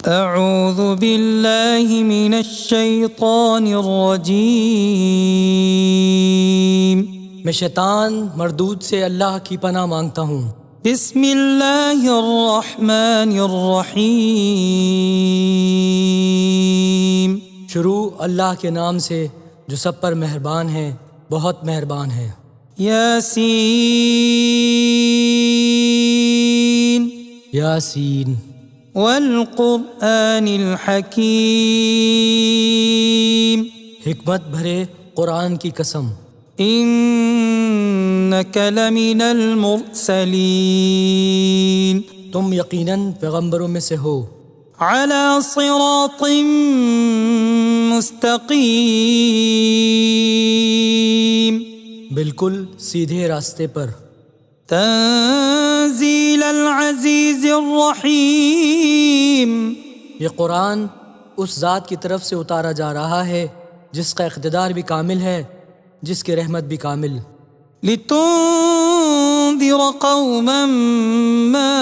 اعوذ باللہ من الشیطان الرجیم، میں شیطان مردود سے اللہ کی پناہ مانگتا ہوں۔ بسم اللہ الرحمن الرحیم، شروع اللہ کے نام سے جو سب پر مہربان ہے، بہت مہربان ہے۔ یاسین یاسین والقرآن الحکیم، حکمت بھرے قرآن کی قسم۔ انک لمن المرسلین، تم یقیناً پیغمبروں میں سے ہو۔ علی صراط مستقیم، بالکل سیدھے راستے پر۔ تنزیل العزیز الرحیم، یہ قرآن اس ذات کی طرف سے اتارا جا رہا ہے جس کا اقتدار بھی کامل ہے، جس کی رحمت بھی کامل۔ لتنذر قوما ما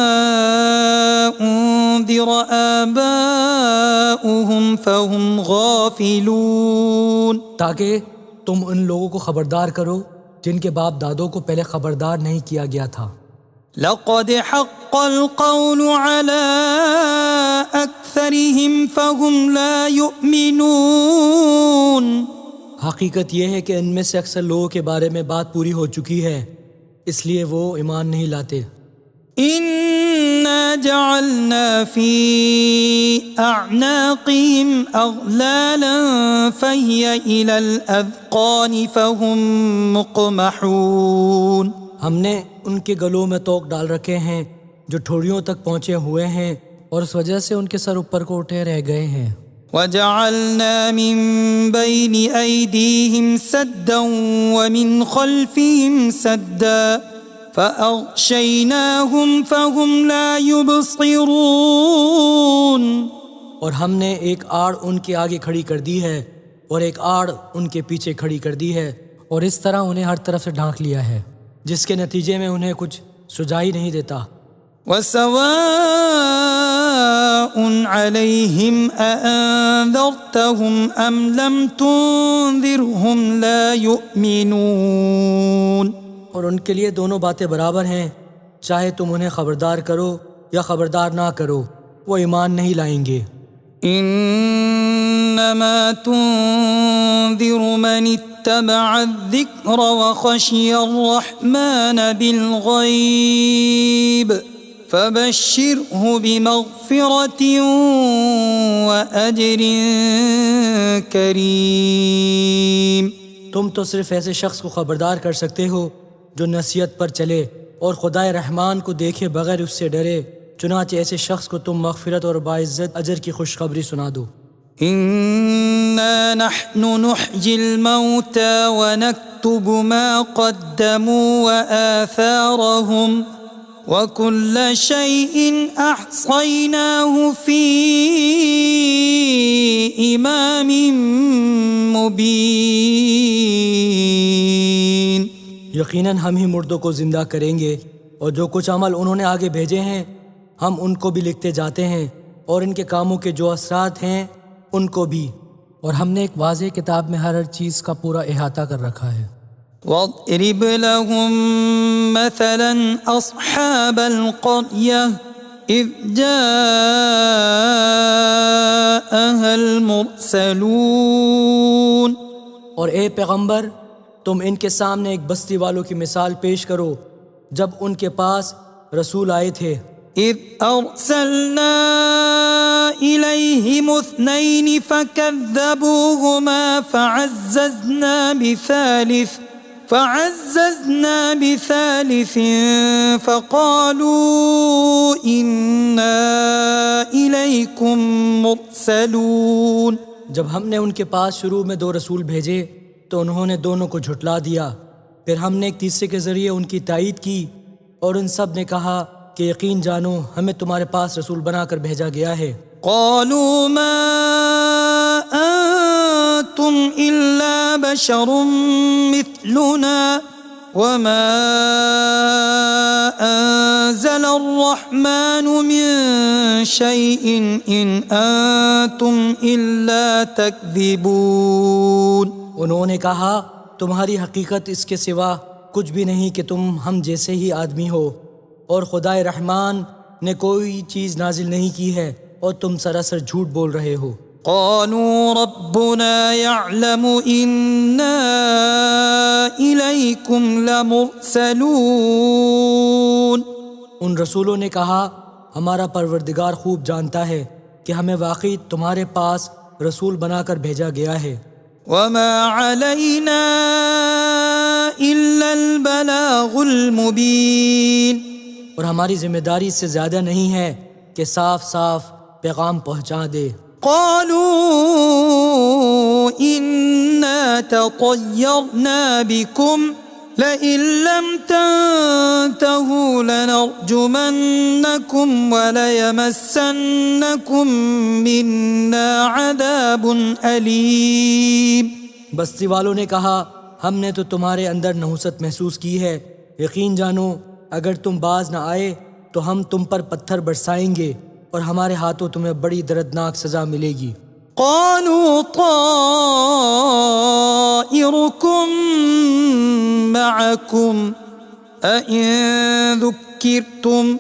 انذر آباؤهم فهم غافلون، تاکہ تم ان لوگوں کو خبردار کرو جن کے باپ دادوں کو پہلے خبردار نہیں کیا گیا تھا۔ لقد حق القول على اکثرهم فهم لا يؤمنون، حقیقت یہ ہے کہ ان میں سے اکثر لوگوں کے بارے میں بات پوری ہو چکی ہے، اس لیے وہ ایمان نہیں لاتے۔ انا جعلنا في اعناقهم اغلالا فهي الى الاذقان فهم مقمحون، ہم نے ان کے گلوں میں توق ڈال رکھے ہیں جو ٹھوڑیوں تک پہنچے ہوئے ہیں، اور اس وجہ سے ان کے سر اوپر کو اٹھے رہ گئے ہیں۔ وجعلنا من بين أيديهم سدا ومن خلفهم سدا فأغشيناهم فهم لا يبصرون، اور ہم نے ایک آڑ ان کے آگے کھڑی کر دی ہے اور ایک آڑ ان کے پیچھے کھڑی کر دی ہے، اور اس طرح انہیں ہر طرف سے ڈھانک لیا ہے، جس کے نتیجے میں انہیں کچھ سجائی نہیں دیتا۔ وسواء عليهم أأنذرتهم أم لم تنذرهم لا يؤمنون، اور ان کے لیے دونوں باتیں برابر ہیں، چاہے تم انہیں خبردار کرو یا خبردار نہ کرو، وہ ایمان نہیں لائیں گے۔ انما تنذر من اتبع الذکر وخشی الرحمن بالغیب فبشرہ بمغفرۃ واجر کریم، تم تو صرف ایسے شخص کو خبردار کر سکتے ہو جو نصیحت پر چلے اور خدائے رحمان کو دیکھے بغیر اس سے ڈرے، چنانچہ ایسے شخص کو تم مغفرت اور باعزت اجر کی خوشخبری سنا دو۔ انا نحن نحيي الموتى ونكتب ما قدموا وآثارهم وكل شيء احصيناه في امام مبين، یقیناً ہم ہی مردوں کو زندہ کریں گے، اور جو کچھ عمل انہوں نے آگے بھیجے ہیں ہم ان کو بھی لکھتے جاتے ہیں، اور ان کے کاموں کے جو اثرات ہیں ان کو بھی، اور ہم نے ایک واضح کتاب میں ہر چیز کا پورا احاطہ کر رکھا ہے۔ واضرب لهم مثلا اصحاب القرية اذ جاءها المرسلون، اور اے پیغمبر تم ان کے سامنے ایک بستی والوں کی مثال پیش کرو جب ان کے پاس رسول آئے تھے۔ اذ ارسلنا الیہم اثنین فکذبوہما فعززنا بثالث فقالوا انا الیکم مرسلون، جب ہم نے ان کے پاس شروع میں 2 رسول بھیجے تو انہوں نے دونوں کو جھٹلا دیا، پھر ہم نے ایک تیسرے کے ذریعے ان کی تائید کی، اور ان سب نے کہا کہ یقین جانو ہمیں تمہارے پاس رسول بنا کر بھیجا گیا ہے۔ قالوا ما انتم الا بشر مثلنا وما أنزل الرحمن من شيء إن أنتم إلا تكذبون۔ انہوں نے کہا تمہاری حقیقت اس کے سوا کچھ بھی نہیں کہ تم ہم جیسے ہی آدمی ہو، اور خدائے رحمان نے کوئی چیز نازل نہیں کی ہے اور تم سراسر جھوٹ بول رہے ہو۔ قالوا ربنا يعلم إنا إليكم لمرسلون۔ ان رسولوں نے کہا ہمارا پروردگار خوب جانتا ہے کہ ہمیں واقعی تمہارے پاس رسول بنا کر بھیجا گیا ہے۔ وما علينا إلا البلاغ المبين۔ اور ہماری ذمہ داری اس سے زیادہ نہیں ہے کہ صاف صاف پیغام پہنچا دے۔ قالوا إنا تطيرنا بكم لئن لم تنتهوا لنرجمنكم وليمسنكم منا عذاب أليم۔ بستی والوں نے کہا ہم نے تو تمہارے اندر نحوست محسوس کی ہے، یقین جانو اگر تم باز نہ آئے تو ہم تم پر پتھر برسائیں گے اور ہمارے ہاتھوں تمہیں بڑی دردناک سزا ملے گی۔ قالوا طائركم معكم أئن ذكرتم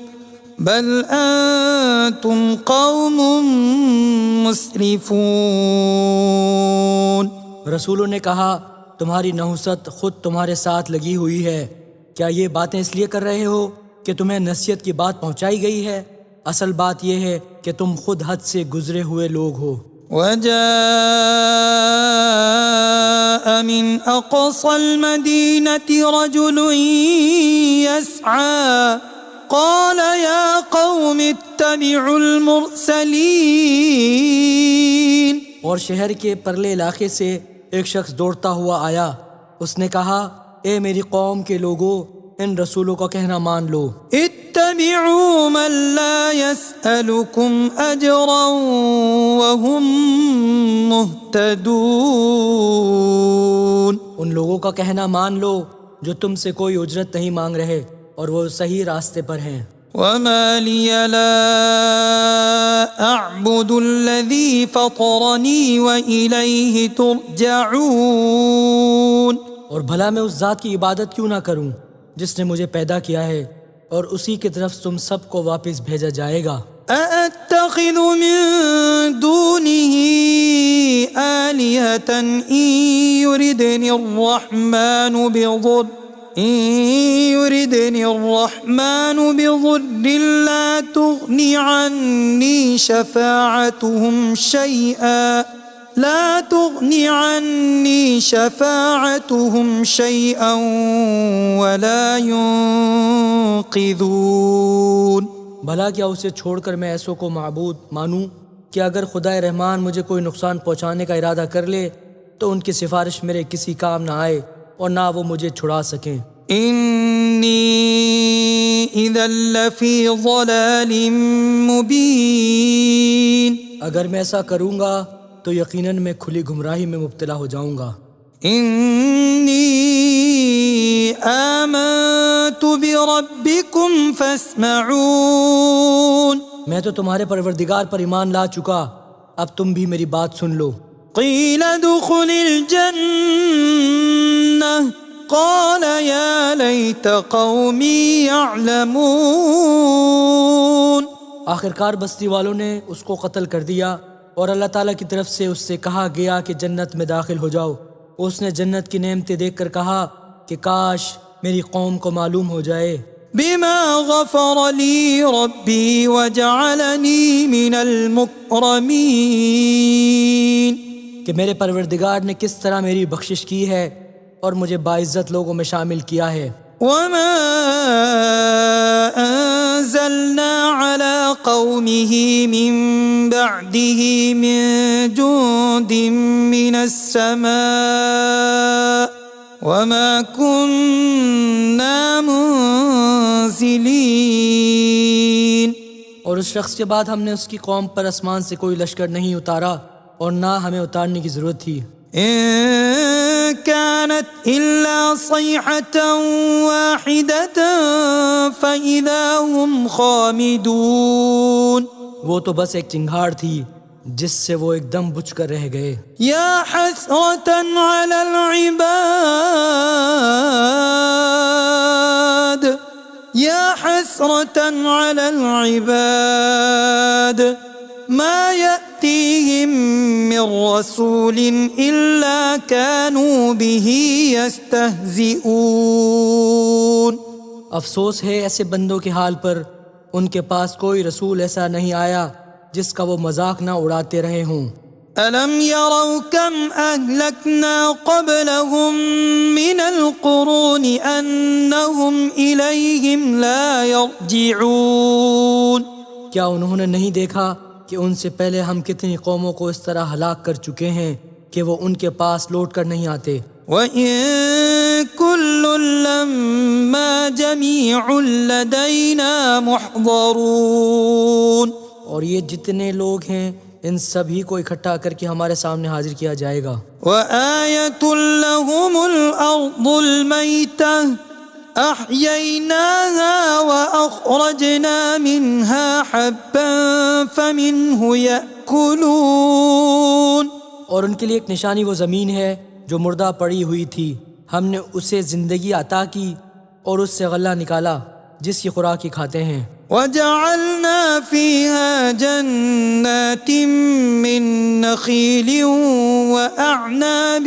بل أنتم قوم مسرفون۔ رسولوں نے کہا تمہاری نحوست خود تمہارے ساتھ لگی ہوئی ہے، کیا یہ باتیں اس لیے کر رہے ہو کہ تمہیں نصیحت کی بات پہنچائی گئی ہے؟ اصل بات یہ ہے کہ تم خود حد سے گزرے ہوئے لوگ ہو۔ وجاء من أقصى المدينة رجل يسعى قال يا قوم اتبعوا المرسلين۔ اور شہر کے پرلے علاقے سے ایک شخص دوڑتا ہوا آیا، اس نے کہا اے میری قوم کے لوگوں ان رسولوں کا کہنا مان لو۔ اتبعوا من لا يسألكم أجرا وهم مهتدون۔ ان لوگوں کا کہنا مان لو جو تم سے کوئی اجرت نہیں مانگ رہے اور وہ صحیح راستے پر ہیں۔ وما لي لا أعبد الذي فطرني وإليه ترجعون۔ اور بھلا میں اس ذات کی عبادت کیوں نہ کروں جس نے مجھے پیدا کیا ہے اور اسی کی طرف تم سب کو واپس بھیجا جائے گا۔ أأتخذ من دونه آلهة إن يردني الرحمن بضر لا تغني عني شفاعتهم شيئا ولا ينقذون۔ بھلا کیا اسے چھوڑ کر میں ایسوں کو معبود مانوں کہ اگر خدائے رحمان مجھے کوئی نقصان پہنچانے کا ارادہ کر لے تو ان کی سفارش میرے کسی کام نہ آئے اور نہ وہ مجھے چھڑا سکیں۔ انی اذا لفی ضلال مبین۔ اگر میں ایسا کروں گا تو یقیناً میں کھلی گمراہی میں مبتلا ہو جاؤں گا۔ انی آمنت بربکم فاسمعون۔ میں تو تمہارے پروردگار پر ایمان لا چکا، اب تم بھی میری بات سن لو۔ قیل ادخل الجنہ قال یا لیت قومی یعلمون۔ آخرکار بستی والوں نے اس کو قتل کر دیا اور اللہ تعالیٰ کی طرف سے اس سے کہا گیا کہ جنت میں داخل ہو جاؤ۔ اس نے جنت کی نعمتیں دیکھ کر کہا کہ کاش میری قوم کو معلوم ہو جائے۔ بما غفر لی ربی وجعلنی من المکرمین۔ کہ میرے پروردگار نے کس طرح میری بخشش کی ہے اور مجھے باعزت لوگوں میں شامل کیا ہے۔ وما انزلنا على قومه من بعده من جند من السماء وما كنا منزلين۔ اور اس شخص کے بعد ہم نے اس کی قوم پر آسمان سے کوئی لشکر نہیں اتارا اور نہ ہمیں اتارنے کی ضرورت تھی۔ إن كانت إلا صيحة واحدة فإذا هم خامدون. وہ تو بس ایک چنگھاڑ تھی جس سے وہ ایک دم بجھ کر رہ گئے. يا حسرة على العباد يا حسرة على العباد ما يأتيهم من رسول إلا كانوا به يستهزئون. افسوس ہے ایسے بندوں کے حال پر، ان کے پاس کوئی رسول ایسا نہیں آیا جس کا وہ مذاق نہ اڑاتے رہے ہوں. ألم يروا كم أهلكنا قبلهم من القرون أنهم إليهم لا يرجعون. کیا انہوں نے نہیں دیکھا کہ ان سے پہلے ہم کتنی قوموں کو اس طرح ہلاک کر چکے ہیں کہ وہ ان کے پاس لوٹ کر نہیں آتے. وَإِن كُلٌّ لَّمَّا جَمِيعٌ لَّدَيْنَا مُحْضَرُونَ. اور یہ جتنے لوگ ہیں ان سبھی کو اکٹھا کر کے ہمارے سامنے حاضر کیا جائے گا. وَآيَةٌ لَّهُمُ الْأَرْضُ الْمَيْتَةُ أَحْيَيْنَاهَا وَأَخْرَجْنَا مِنْهَا حَبًّا فَمِنْهُ يَأْكُلُونَ. اور ان کے لیے ایک نشانی وہ زمین ہے جو مردہ پڑی ہوئی تھی، ہم نے اسے زندگی عطا کی اور اس سے غلہ نکالا جس کی خوراک ہی کھاتے ہیں. وَجَعَلْنَا فِيهَا جَنَّاتٍ مِّن نَّخِيلٍ وَأَعْنَابٍ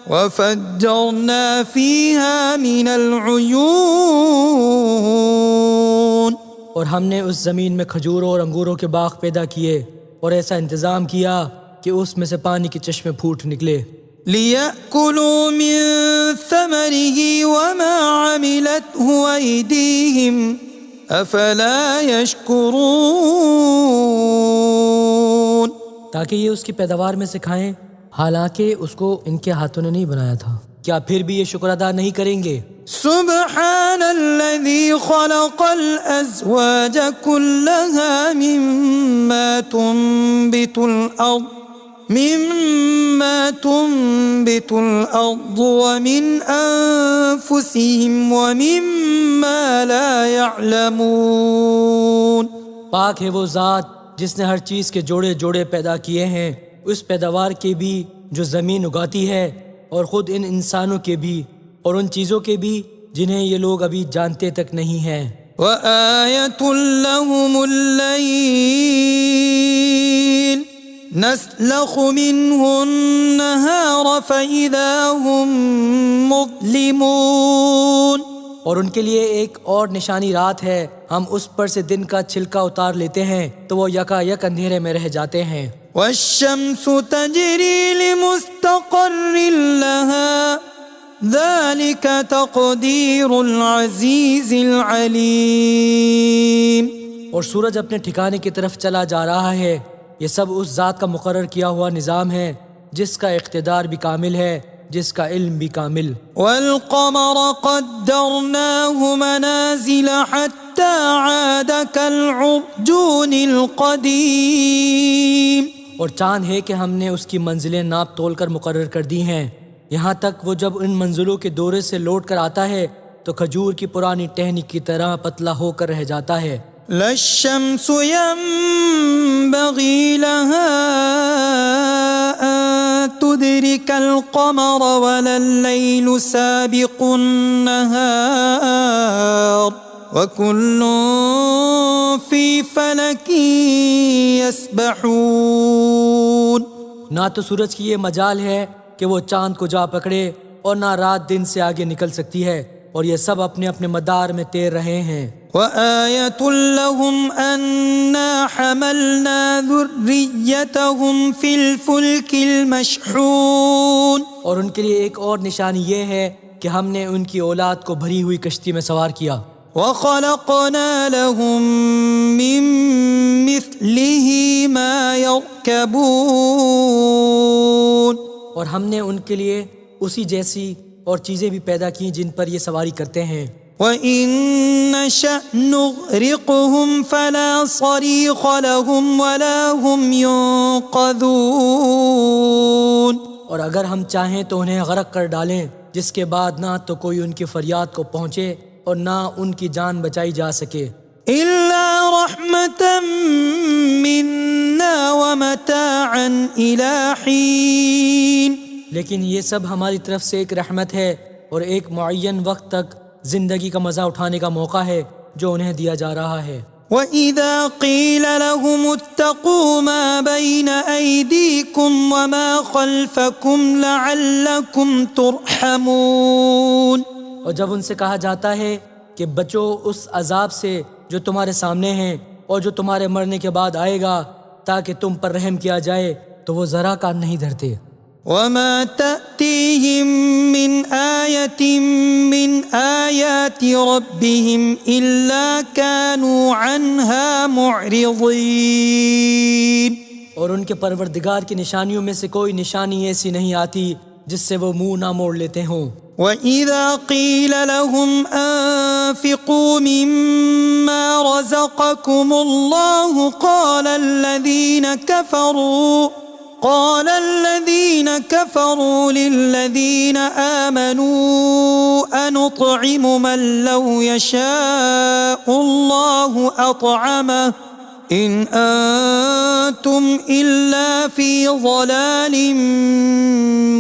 وَفَجَّرْنَا فِيهَا مِنَ الْعُيُونِ. اور ہم نے اس زمین میں کھجوروں اور انگوروں کے باغ پیدا کیے اور ایسا انتظام کیا کہ اس میں سے پانی کے چشمے پھوٹ نکلے. لِيَأْكُلُوا مِن ثَمَرِهِ وَمَا عَمِلَتْهُ أَيْدِيهِمْ أَفَلَا يَشْكُرُونَ. تاکہ یہ اس کی پیداوار میں سے کھائیں حالانکہ اس کو ان کے ہاتھوں نے نہیں بنایا تھا. کیا پھر بھی یہ شکر ادا نہیں کریں گے؟ سبحان الذي خلق الأزواج كلها مما تنبت الأرض ومن أنفسهم ومما لا يعلمون. پاک ہے وہ ذات جس نے ہر چیز کے جوڑے جوڑے پیدا کیے ہیں، اس پیداوار کے بھی جو زمین اگاتی ہے اور خود ان انسانوں کے بھی اور ان چیزوں کے بھی جنہیں یہ لوگ ابھی جانتے تک نہیں ہیں. وَآيَةٌ لَّهُمُ اللَّيْلُ نَسْلَخُ مِنْهُ النَّهَارَ فَإِذَا هُمْ مُظْلِمُونَ. اور ان کے لیے ایک اور نشانی رات ہے، ہم اس پر سے دن کا چھلکا اتار لیتے ہیں تو وہ یکا یک اندھیرے میں رہ جاتے ہیں. وَالشَّمْسُ تَجْرِي لِمُسْتَقَرٍّ لَّهَا ذَلِكَ تَقْدِيرُ الْعَزِيزِ الْعَلِيمِ. اور سورج اپنے ٹھکانے کی طرف چلا جا رہا ہے، یہ سب اس ذات کا مقرر کیا ہوا نظام ہے جس کا اقتدار بھی کامل ہے، جس کا علم بھی کامل. وَالْقَمَرَ قَدَّرْنَاهُ مَنَازِلَ حَتَّى عَادَ كَالْعُرْجُونِ الْقَدِيمِ. اور چاند ہے کہ ہم نے اس کی منزلیں ناپ تول کر مقرر کر دی ہیں، یہاں تک وہ جب ان منزلوں کے دورے سے لوٹ کر آتا ہے تو کھجور کی پرانی ٹہنی کی طرح پتلا ہو کر رہ جاتا ہے. لَا الشَّمْسُ يَنبَغِي لَهَا أَن تُدْرِكَ الْقَمَرَ وَلَا اللَّيْلُ سَابِقُ النَّهَارِ وَكُلٌّ فِي فَلَكٍ يَسْبَحُونَ. نہ تو سورج کی یہ مجال ہے کہ وہ چاند کو جا پکڑے اور نہ رات دن سے آگے نکل سکتی ہے، اور یہ سب اپنے اپنے مدار میں تیر رہے ہیں. وَآيَةٌ لَّهُمْ أَنَّا حَمَلْنَا ذُرِّيَّتَهُمْ فِي الْفُلْكِ الْمَشْحُونِ. اور ان کے لیے ایک اور نشانی یہ ہے کہ ہم نے ان کی اولاد کو بھری ہوئی کشتی میں سوار کیا. وَخَلَقْنَا لَهُم مِّن مِّثْلِهِ مَا يَرْكَبُونَ. اور ہم نے ان کے لیے اسی جیسی اور چیزیں بھی پیدا کی جن پر یہ سواری کرتے ہیں. وَإِن نَّشَأْ نُغْرِقْهُمْ فَلَا صَرِيخَ لَهُمْ وَلَا هُمْ يُنقَذُونَ. اور اگر ہم چاہیں تو انہیں غرق کر ڈالیں، جس کے بعد نہ تو کوئی ان کی فریاد کو پہنچے اور نہ ان کی جان بچائی جا سکے، إلا رحمة منا ومتاعا إلى حين. لیکن یہ سب ہماری طرف سے ایک رحمت ہے اور ایک معین وقت تک زندگی کا مزہ اٹھانے کا موقع ہے جو انہیں دیا جا رہا ہے۔ وَإِذَا قِيلَ لَهُمُ اتَّقُوا مَا بَيْنَ أَيْدِيكُمْ وَمَا خَلْفَكُمْ لَعَلَّكُمْ تُرْحَمُونَ. اور جب ان سے کہا جاتا ہے کہ بچو اس عذاب سے جو تمہارے سامنے ہیں اور جو تمہارے مرنے کے بعد آئے گا تاکہ تم پر رحم کیا جائے، تو وہ ذرا کان نہیں دھرتے۔ وَمَا تَأْتِيهِم مِّنْ آيَةٍ مِّنْ آيَاتِ رَبِّهِمْ إِلَّا كَانُوا عَنْهَا مُعْرِضِينَ. اور ان کے پروردگار کی نشانیوں میں سے کوئی نشانی ایسی نہیں آتی جس سے وہ منہ نہ موڑ لیتے ہوں۔ وَإِذَا قِيلَ لَهُمْ أَنفِقُوا مِمَّا رَزَقَكُمُ اللَّهُ قال الذين كفروا للذين آمنوا أنطعم من لو يشاء الله أطعمه إن أنتم إلا في ضلال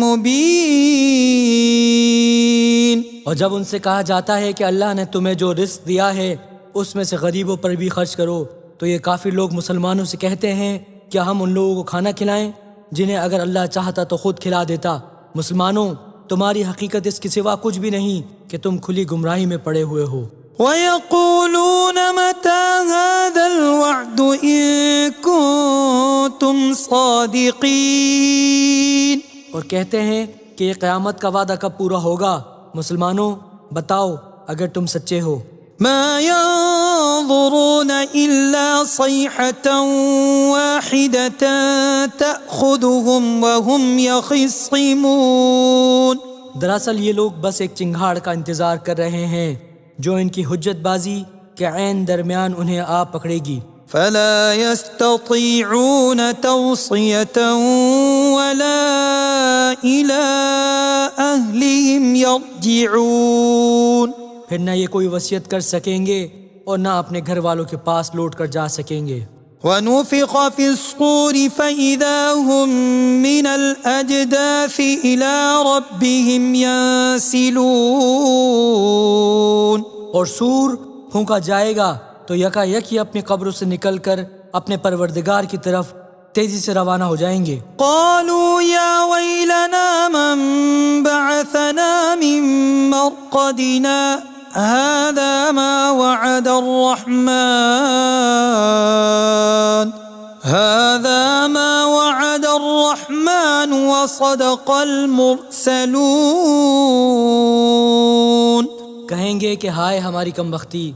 مبين. اور جب ان سے کہا جاتا ہے کہ اللہ نے تمہیں جو رزق دیا ہے اس میں سے غریبوں پر بھی خرچ کرو، تو یہ کافر لوگ مسلمانوں سے کہتے ہیں کیا ہم ان لوگوں کو کھانا کھلائیں جنہیں اگر اللہ چاہتا تو خود کھلا دیتا؟ مسلمانوں، تمہاری حقیقت اس کے سوا کچھ بھی نہیں کہ تم کھلی گمراہی میں پڑے ہوئے ہو۔ وَيَقُولُونَ مَتَى هَذَا الْوَعْدُ إِن كُنتُمْ صَادِقِينَ. اور کہتے ہیں کہ یہ قیامت کا وعدہ کب پورا ہوگا؟ مسلمانوں، بتاؤ اگر تم سچے ہو۔ ما ينظرون إلا صيحة واحدة تأخذهم وهم يخصمون. دراصل یہ لوگ بس ایک چنگھاڑ کا انتظار کر رہے ہیں جو ان کی حجت بازی کے عین درمیان انہیں آ پکڑے گی۔ فلا يستطيعون توصية ولا إلى أهلهم يرجعون. پھر نہ یہ کوئی وصیت کر سکیں گے اور نہ اپنے گھر والوں کے پاس لوٹ کر جا سکیں گے۔ وَنُفِخَ فِي الصُّورِ فَإِذَا هُم مِّنَ الْأَجْدَاثِ إِلَى رَبِّهِمْ يَنسِلُونَ. اور سور پھونکا جائے گا تو یکا یک ہی اپنی قبروں سے نکل کر اپنے پروردگار کی طرف تیزی سے روانہ ہو جائیں گے۔ قالوا يا ويلنا من بعثنا من مرقدنا هذا ما وعد الرحمن وصدق المرسلون. کہیں گے کہ ہائے ہماری کم بختی،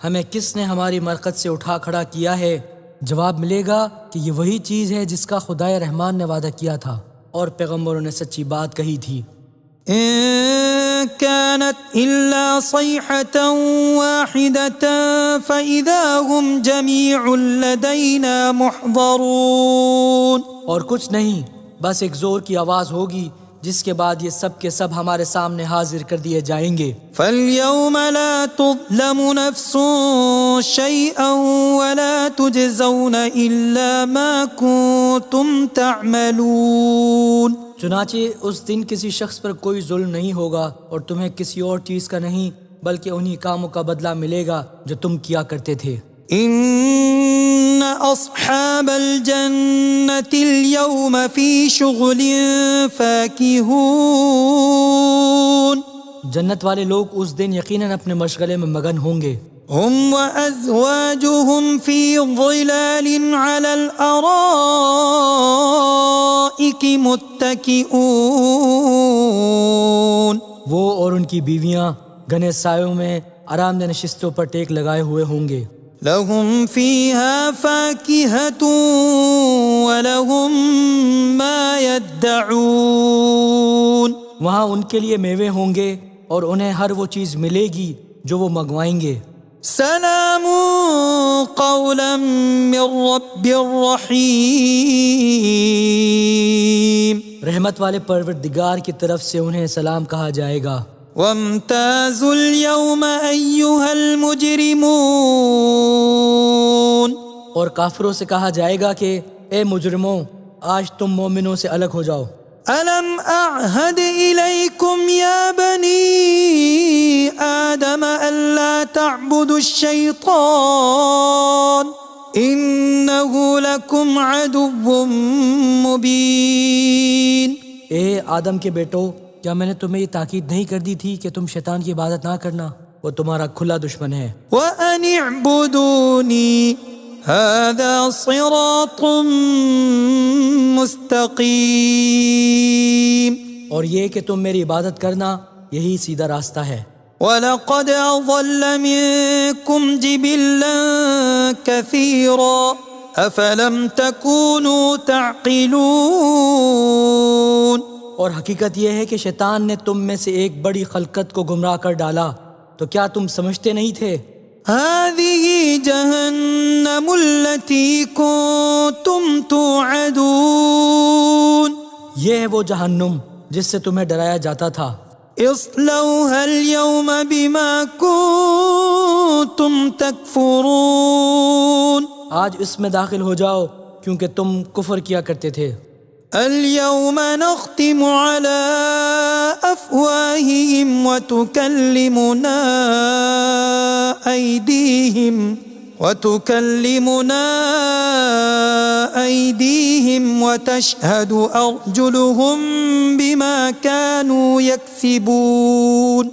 ہمیں کس نے ہماری مرقد سے اٹھا کھڑا کیا ہے؟ جواب ملے گا کہ یہ وہی چیز ہے جس کا خدائے رحمان نے وعدہ کیا تھا اور پیغمبروں نے سچی بات کہی تھی۔ إن كانت إلا صيحة واحدة فإذا هم جميع لدينا محضرون. اور کچھ نہیں، بس ایک زور کی آواز ہوگی جس کے بعد یہ سب کے سب ہمارے سامنے حاضر کر دیے جائیں گے۔ فَالْيَوْمَ لَا تُظْلَمُ نَفْسٌ شَيْئًا وَلَا تُجْزَوْنَ إِلَّا مَا كُنتُمْ تَعْمَلُونَ. چنانچہ اس دن کسی شخص پر کوئی ظلم نہیں ہوگا اور تمہیں کسی اور چیز کا نہیں بلکہ انہی کاموں کا بدلہ ملے گا جو تم کیا کرتے تھے۔ إِنَّ أَصْحَابَ الْجَنَّةِ الْيَوْمَ فِي شُغُلٍ فَاكِهُونَ. جنت والے لوگ اس دن یقیناً اپنے مشغلے میں مگن ہوں گے۔ هم وأزواجهم في ظلال على الأرائك متكئون. وہ اور ان کی بیویاں گھنے سایوں میں آرام دہ نشستوں پر ٹیک لگائے ہوئے ہوں گے۔ لهم فيها فاكهة ولهم ما يدعون. وہاں ان کے لیے میوے ہوں گے اور انہیں ہر وہ چیز ملے گی جو وہ منگوائیں گے۔ سلام قولا من رب رحیم. رحمت والے پروردگار کی طرف سے انہیں سلام کہا جائے گا۔ وامتازوا اليوم أيها المجرمون، اور کافروں سے کہا جائے گا کہ اے مجرموں، آج تم مومنوں سے الگ ہو جاؤ۔ ألم أعهد إليكم يا بني آدم ألا تعبدوا الشيطان إنه لكم عدو مبين۔ اے آدم کے بیٹو، کیا میں نے تمہیں یہ تاکید نہیں کر دی تھی کہ تم شیطان کی عبادت نہ کرنا؟ وہ تمہارا کھلا دشمن ہے۔ وأن اعبدوني هذا صراط مستقيم، اور یہ کہ تم میری عبادت کرنا، یہی سیدھا راستہ ہے۔ وَلَقَدْ أَضَلَّ مِنكُمْ جِبِلًّا كَثِيرًا أَفَلَمْ تَكُونُوا تَعْقِلُونَ۔ اور حقیقت یہ ہے کہ شیطان نے تم میں سے ایک بڑی خلقت کو گمراہ کر ڈالا، تو کیا تم سمجھتے نہیں تھے؟ هَذِهِ جَهَنَّمُ الَّتِي كُنتُمْ تُوعَدُونَ، یہ ہے وہ جہنم جس سے تمہیں ڈرایا جاتا تھا۔ اصلوها اليوم بما كنتم تكفرون، آج اس میں داخل ہو جاؤ کیونکہ تم کفر کیا کرتے تھے۔ اليوم نختم على أفواههم وتكلمنا أيديهم وتشهد أرجلهم بما كانوا يكسبون۔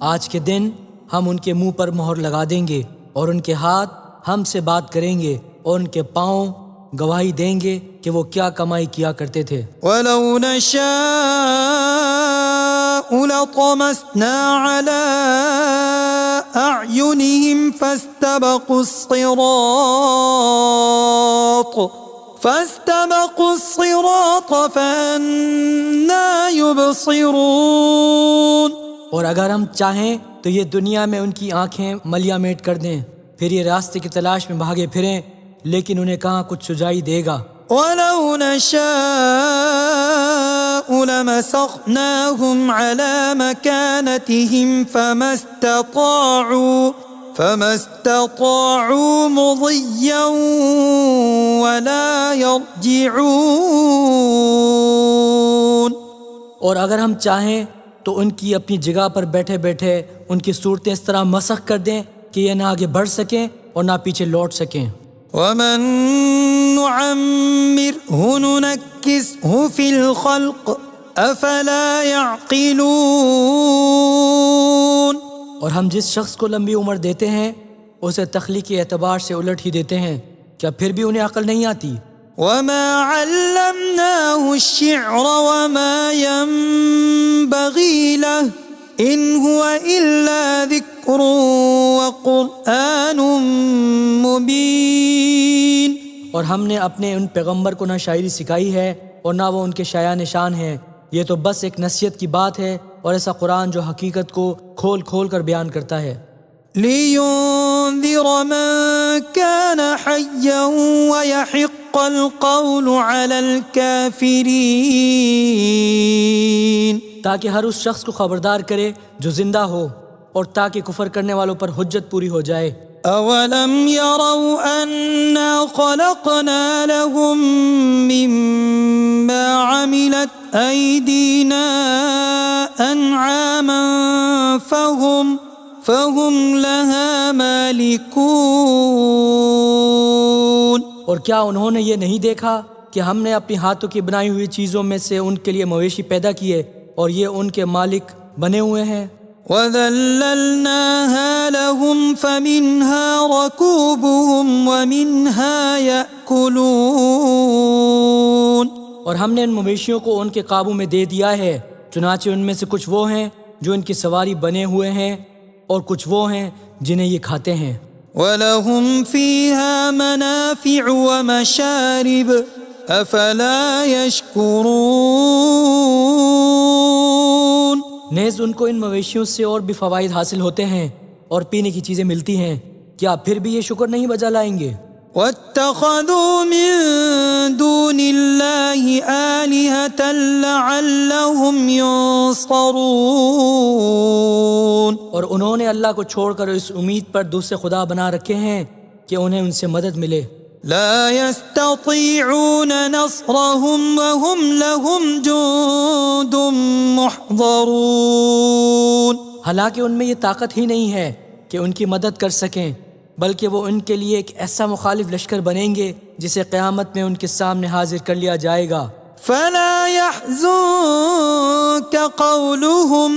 آج کے دن ہم ان کے منہ پر مہر لگا دیں گے اور ان کے ہاتھ ہم سے بات کریں گے اور ان کے پاؤں گواہی دیں گے کہ وہ کیا کمائی کیا کرتے تھے۔ وَلَوْ نَشَاءُ لَطَمَسْنَا عَلَىٰ أَعْيُنِهِمْ فَاسْتَبَقُوا الصِّرَاطَ فَأَنَّىٰ يُبْصِرُونَ۔ اور اگر ہم چاہیں تو یہ دنیا میں ان کی آنکھیں ملیا میٹ کر دیں، پھر یہ راستے کی تلاش میں بھاگے پھریں، لیکن انہیں کہاں کچھ سجائی دے گا۔ وَلَوْ نَشَاءُ لَمَسَخْنَاهُمْ عَلَىٰ مَكَانَتِهِمْ فَمَا اسْتَطَاعُوا مُضِيًّا وَلَا يَرْجِعُونَ۔ اور اگر ہم چاہیں تو ان کی اپنی جگہ پر بیٹھے بیٹھے ان کی صورتیں اس طرح مسخ کر دیں کہ یہ نہ آگے بڑھ سکیں اور نہ پیچھے لوٹ سکیں۔ وَمَن نُعَمِّرْهُ نُنَكِّسْهُ فِي الْخَلْقِ أَفَلَا يَعْقِلُونَ۔ اور ہم جس شخص کو لمبی عمر دیتے ہیں اسے تخلیقی اعتبار سے الٹ ہی دیتے ہیں، کیا پھر بھی انہیں عقل نہیں آتی؟ وَمَا عَلَّمْنَاهُ الشِّعْرَ وَمَا يَنبَغِي لَهُ إِنْ هُوَ إِلَّا ذِكْرٌ وَقُرْآنٌ مُبِينٌ۔ اور ہم نے اپنے ان پیغمبر کو نہ شاعری سکھائی ہے اور نہ وہ ان کے شایع نشان ہیں، یہ تو بس ایک نصیحت کی بات ہے اور ایسا قرآن جو حقیقت کو کھول کھول کر بیان کرتا ہے۔ لِيُنذِرَ مَن كَانَ حَيًّا وَيَحِقَّ الْقَوْلُ عَلَى الْكَافِرِينَ، تاکہ ہر اس شخص کو خبردار کرے جو زندہ ہو اور تاکہ کفر کرنے والوں پر حجت پوری ہو جائے۔ أَوَلَمْ يَرَوْا أَنَّا خَلَقْنَا لَهُم مِّمَّا عَمِلَتْ أَيْدِينَا أَنْعَامًا فَهُمْ لَهَا مَالِكُونَ۔ اور کیا انہوں نے یہ نہیں دیکھا کہ ہم نے اپنی ہاتھوں کی بنائی ہوئی چیزوں میں سے ان کے لیے مویشی پیدا کیے اور یہ ان کے مالک بنے ہوئے ہیں؟ وَذَلَّلْنَاهَا لَهُمْ فَمِنْهَا رَكُوبُهُمْ وَمِنْهَا يَأْكُلُونَ۔ اور ہم نے ان مویشیوں کو ان کے قابو میں دے دیا ہے، چنانچہ ان میں سے کچھ وہ ہیں جو ان کی سواری بنے ہوئے ہیں اور کچھ وہ ہیں جنہیں یہ کھاتے ہیں۔ وَلَهُمْ فِيهَا مَنَافِعُ وَمَشَارِبُ أَفَلَا يَشْكُرُونَ۔ نیز ان کو ان مویشیوں سے اور بھی فوائد حاصل ہوتے ہیں اور پینے کی چیزیں ملتی ہیں، کیا پھر بھی یہ شکر نہیں بجا لائیں گے؟ واتخذوا من دون الله آلهة لعلهم ينصرون، اور انہوں نے اللہ کو چھوڑ کر اس امید پر دوسرے خدا بنا رکھے ہیں کہ انہیں ان سے مدد ملے۔ لا يستطيعون نصرهم وهم لهم جند محضرون، حالانکہ ان میں یہ طاقت ہی نہیں ہے کہ ان کی مدد کر سکیں، بلکہ وہ ان کے لیے ایک ایسا مخالف لشکر بنیں گے جسے قیامت میں ان کے سامنے حاضر کر لیا جائے گا۔ فلا يحزنك قولهم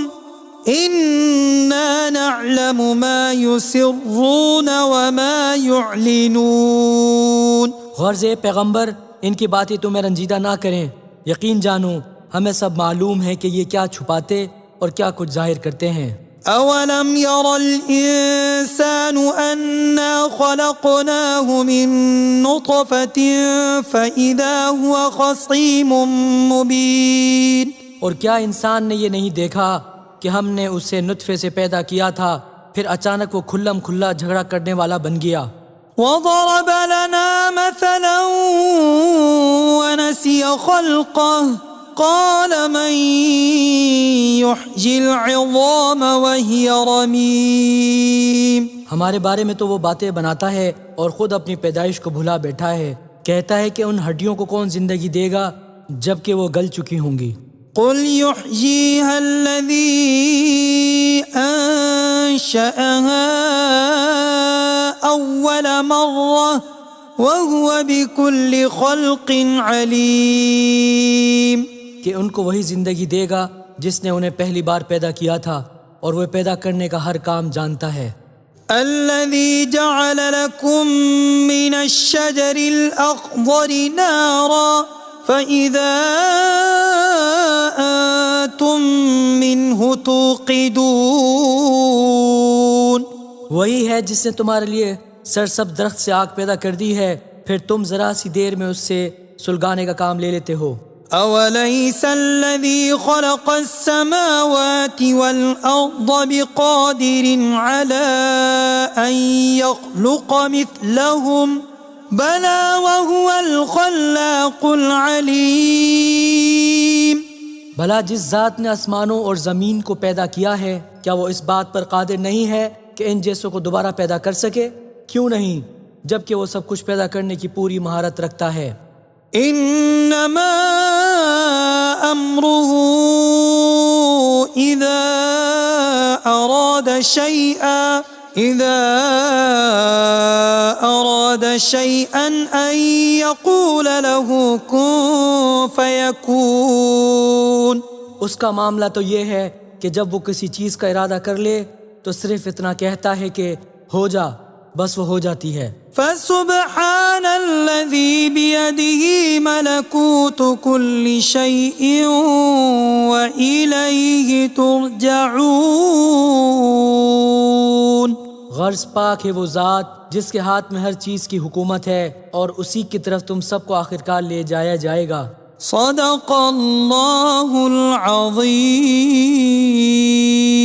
إنا نعلم ما يسرون وما يعلنون، غرض اے پیغمبر ان کی باتیں تمہیں رنجیدہ نہ کریں، یقین جانو ہمیں سب معلوم ہے کہ یہ کیا چھپاتے اور کیا کچھ ظاہر کرتے ہیں۔ أولم ير الإنسان أنا خلقناه من نطفة فإذا هو خصيم مبين، اور کیا انسان نے یہ نہیں دیکھا کہ ہم نے اسے نطفے سے پیدا کیا تھا، پھر اچانک وہ کھلم کھلا جھگڑا کرنے والا بن گیا۔ وضرب لنا مثلا ونسي خلقه قال من يحيي العظام وهي رميم، ہمارے بارے میں تو وہ باتیں بناتا ہے اور خود اپنی پیدائش کو بھلا بیٹھا ہے، کہتا ہے کہ ان ہڈیوں کو کون زندگی دے گا جبکہ وہ گل چکی ہوں گی۔ قل يحييها الذي أنشأها أول مرة وهو بكل خلق عليم، کہ ان کو وہی زندگی دے گا جس نے انہیں پہلی بار پیدا کیا تھا اور وہ پیدا کرنے کا ہر کام جانتا ہے۔ الذي جعل لكم من الشجر الأخضر نارا فإذا أنتم منه توقدون، وہی ہے جس نے تمہارے لیے سرسبز درخت سے آگ پیدا کر دی ہے، پھر تم ذرا سی دیر میں اس سے سلگانے کا کام لے لیتے ہو۔ أوليس الذي خلق السماوات والأرض بقادر على أن يخلق مثلهم بلى وهو الخلاق العليم، بھلا جس ذات نے آسمانوں اور زمین کو پیدا کیا ہے کیا وہ اس بات پر قادر نہیں ہے کہ ان جیسوں کو دوبارہ پیدا کر سکے؟ کیوں نہیں، جبکہ وہ سب کچھ پیدا کرنے کی پوری مہارت رکھتا ہے۔ إنما أمره إذا أراد شيئا أن يقول له كن فيكون، اس کا معاملہ تو یہ ہے کہ جب وہ کسی چیز کا ارادہ کر لے تو صرف اتنا کہتا ہے کہ ہو جا، بس وہ ہو جاتی ہے۔ فسبحان الذي بيده ملكوت كل شيء وإليه ترجعون، غرض پاک ہے وہ ذات جس کے ہاتھ میں ہر چیز کی حکومت ہے اور اسی کی طرف تم سب کو آخرکار لے جایا جائے گا۔ صدق اللہ العظیم۔